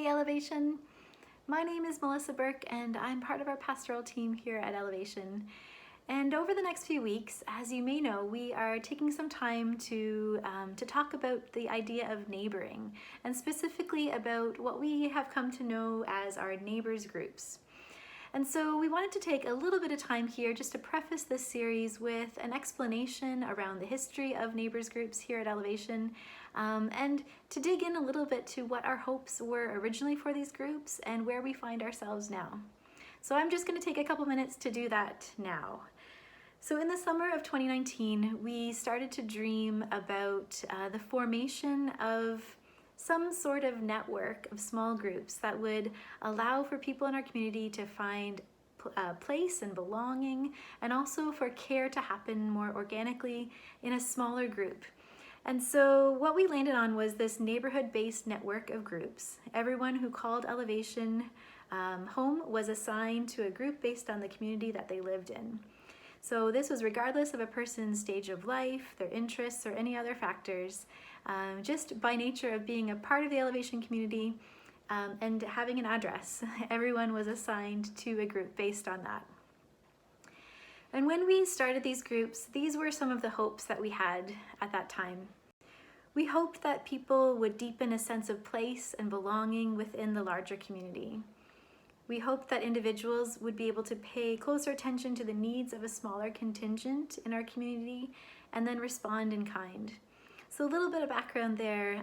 Hey Elevation! My name is Melissa Burke and I'm part of our pastoral team here at Elevation. And over the next few weeks, as you may know, we are taking some time to talk about the idea of neighboring, and specifically about what we have come to know as our neighbors groups. And so we wanted to take a little bit of time here just to preface this series with an explanation around the history of neighbors groups here at Elevation, and to dig in a little bit to what our hopes were originally for these groups and where we find ourselves now. So I'm just going to take a couple minutes to do that now. So in the summer of 2019, we started to dream about the formation of some sort of network of small groups that would allow for people in our community to find place and belonging, and also for care to happen more organically in a smaller group. And so what we landed on was this neighborhood-based network of groups. Everyone who called Elevation home was assigned to a group based on the community that they lived in. So this was regardless of a person's stage of life, their interests, or any other factors. Just by nature of being a part of the Elevation community and having an address, everyone was assigned to a group based on that. And when we started these groups, these were some of the hopes that we had at that time. We hoped that people would deepen a sense of place and belonging within the larger community. We hoped that individuals would be able to pay closer attention to the needs of a smaller contingent in our community and then respond in kind. So a little bit of background there.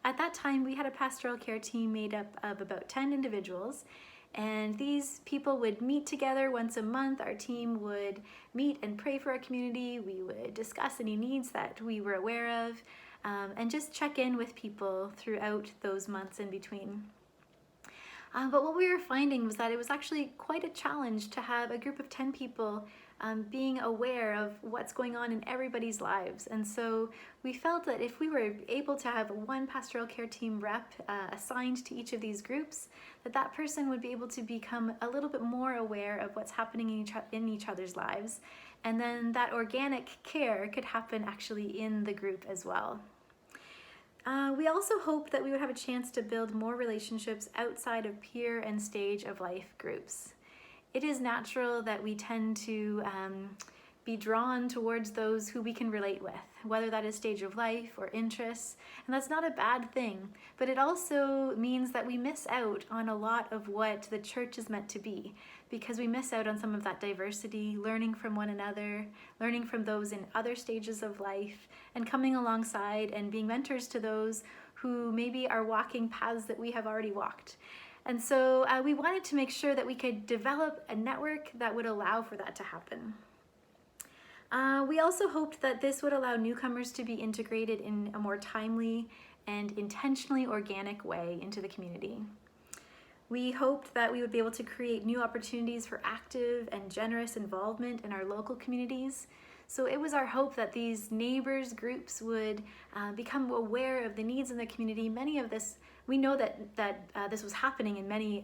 At that time, we had a pastoral care team made up of about 10 individuals, and these people would meet together once a month. Our team would meet and pray for our community. We would discuss any needs that we were aware of, and just check in with people throughout those months in between. But what we were finding was that it was actually quite a challenge to have a group of 10 people being aware of what's going on in everybody's lives. And so we felt that if we were able to have one pastoral care team rep assigned to each of these groups, that person would be able to become a little bit more aware of what's happening in each other's lives. And then that organic care could happen actually in the group as well. We also hoped that we would have a chance to build more relationships outside of peer and stage of life groups. It is natural that we tend to be drawn towards those who we can relate with, whether that is stage of life or interests, and that's not a bad thing, but it also means that we miss out on a lot of what the church is meant to be, because we miss out on some of that diversity, learning from one another, learning from those in other stages of life, and coming alongside and being mentors to those who maybe are walking paths that we have already walked. And so we wanted to make sure that we could develop a network that would allow for that to happen. We also hoped that this would allow newcomers to be integrated in a more timely and intentionally organic way into the community. We hoped that we would be able to create new opportunities for active and generous involvement in our local communities. So it was our hope that these neighbors groups would become aware of the needs in the community. We know that this was happening in many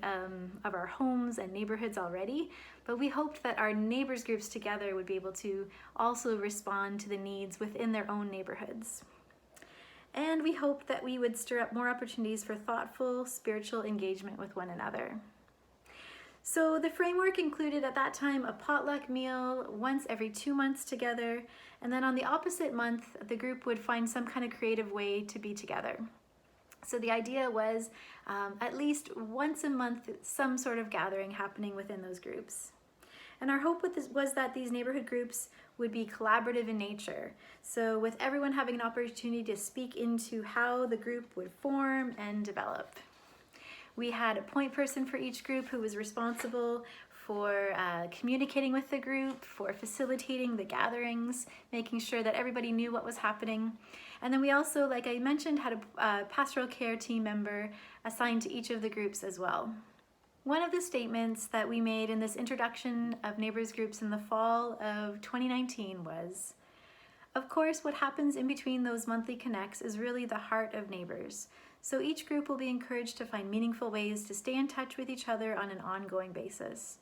of our homes and neighborhoods already, but we hoped that our neighbors groups together would be able to also respond to the needs within their own neighborhoods. And we hoped that we would stir up more opportunities for thoughtful spiritual engagement with one another. So the framework included at that time a potluck meal once every 2 months together, and then on the opposite month, the group would find some kind of creative way to be together. So the idea was at least once a month, some sort of gathering happening within those groups. And our hope with this was that these neighborhood groups would be collaborative in nature. So with everyone having an opportunity to speak into how the group would form and develop. We had a point person for each group who was responsible for communicating with the group, for facilitating the gatherings, making sure that everybody knew what was happening. And then we also, like I mentioned, had a pastoral care team member assigned to each of the groups as well. One of the statements that we made in this introduction of neighbors groups in the fall of 2019 was, "Of course, what happens in between those monthly connects is really the heart of neighbors. So each group will be encouraged to find meaningful ways to stay in touch with each other on an ongoing basis."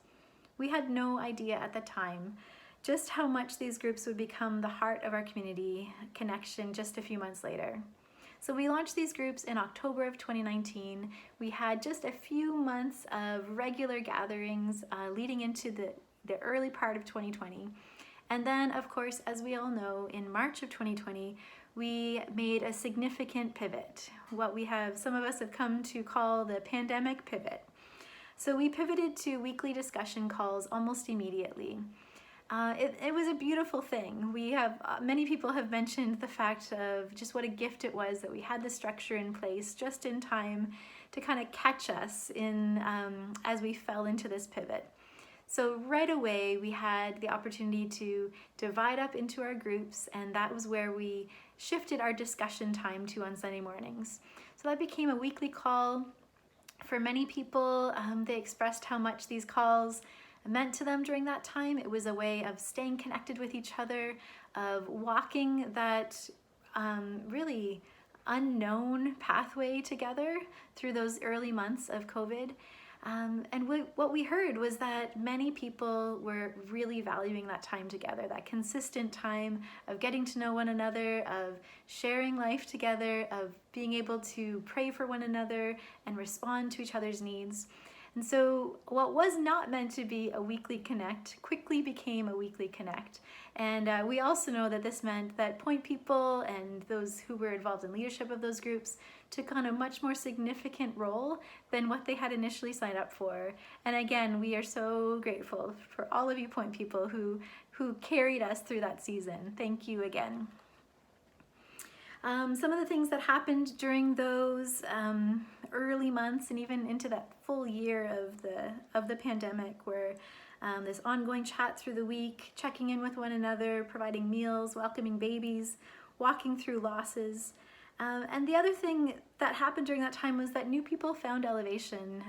We had no idea at the time just how much these groups would become the heart of our community connection just a few months later. So we launched these groups in October of 2019. We had just a few months of regular gatherings leading into the early part of 2020. And then, of course, as we all know, in March of 2020, we made a significant pivot, what some of us have come to call the pandemic pivot. So we pivoted to weekly discussion calls almost immediately. It was a beautiful thing. Many people have mentioned the fact of just what a gift it was that we had the structure in place just in time to kind of catch us in as we fell into this pivot. So right away we had the opportunity to divide up into our groups, and that was where we shifted our discussion time to on Sunday mornings. So that became a weekly call. For many people, they expressed how much these calls meant to them during that time. It was a way of staying connected with each other, of walking that really unknown pathway together through those early months of COVID. And what we heard was that many people were really valuing that time together, that consistent time of getting to know one another, of sharing life together, of being able to pray for one another and respond to each other's needs. And so what was not meant to be a weekly connect quickly became a weekly connect. And we also know that this meant that point people and those who were involved in leadership of those groups took on a much more significant role than what they had initially signed up for. And again, we are so grateful for all of you point people who carried us through that season. Thank you again. Some of the things that happened during those early months and even into that full year of the pandemic were this ongoing chat through the week, checking in with one another, providing meals, welcoming babies, walking through losses. And the other thing that happened during that time was that new people found Elevation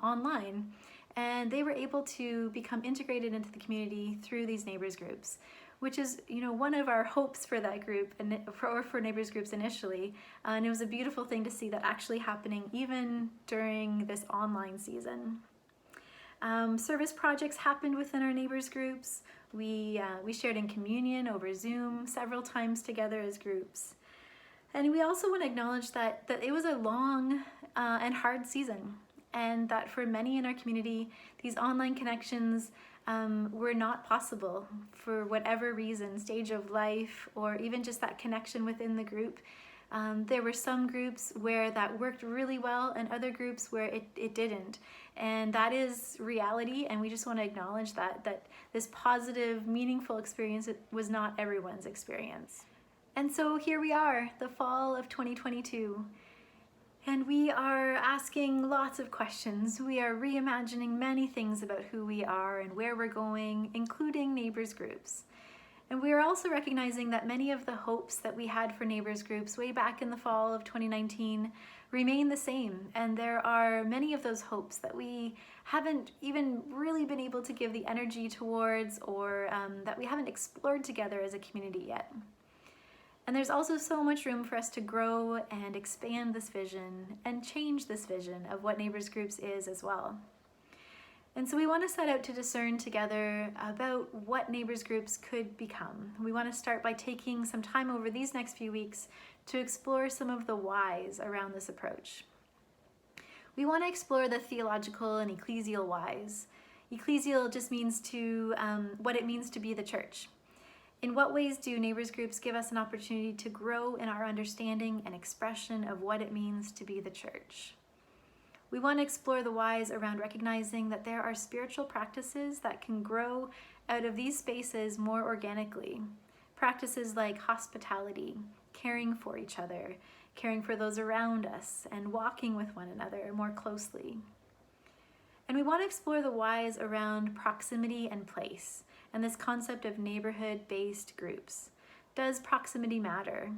online, and they were able to become integrated into the community through these Neighbours groups, which is, one of our hopes for that group and for Neighbours groups initially. And it was a beautiful thing to see that actually happening even during this online season. Service projects happened within our Neighbours groups. We shared in communion over Zoom several times together as groups. And we also want to acknowledge that it was a long and hard season, and that for many in our community, these online connections were not possible for whatever reason, stage of life, or even just that connection within the group. There were some groups where that worked really well and other groups where it didn't. And that is reality, and we just want to acknowledge that this positive, meaningful experience was not everyone's experience. And so here we are, the fall of 2022. And we are asking lots of questions. We are reimagining many things about who we are and where we're going, including Neighbours groups. And we are also recognizing that many of the hopes that we had for Neighbours groups way back in the fall of 2019 remain the same. And there are many of those hopes that we haven't even really been able to give the energy towards, or that we haven't explored together as a community yet. And there's also so much room for us to grow and expand this vision and change this vision of what Neighbours groups is as well. And so we want to set out to discern together about what Neighbours groups could become. We want to start by taking some time over these next few weeks to explore some of the whys around this approach. We want to explore the theological and ecclesial whys. Ecclesial just means what it means to be the church. In what ways do Neighbours groups give us an opportunity to grow in our understanding and expression of what it means to be the church? We want to explore the whys around recognizing that there are spiritual practices that can grow out of these spaces more organically. Practices like hospitality, caring for each other, caring for those around us, and walking with one another more closely. And we want to explore the whys around proximity and place, and this concept of neighborhood-based groups. Does proximity matter?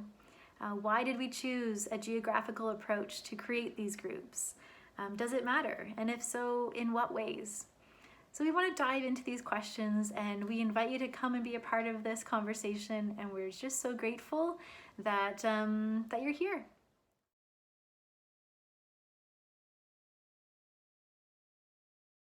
Why did we choose a geographical approach to create these groups? Does it matter? And if so, in what ways? So we want to dive into these questions, and we invite you to come and be a part of this conversation, and we're just so grateful that you're here.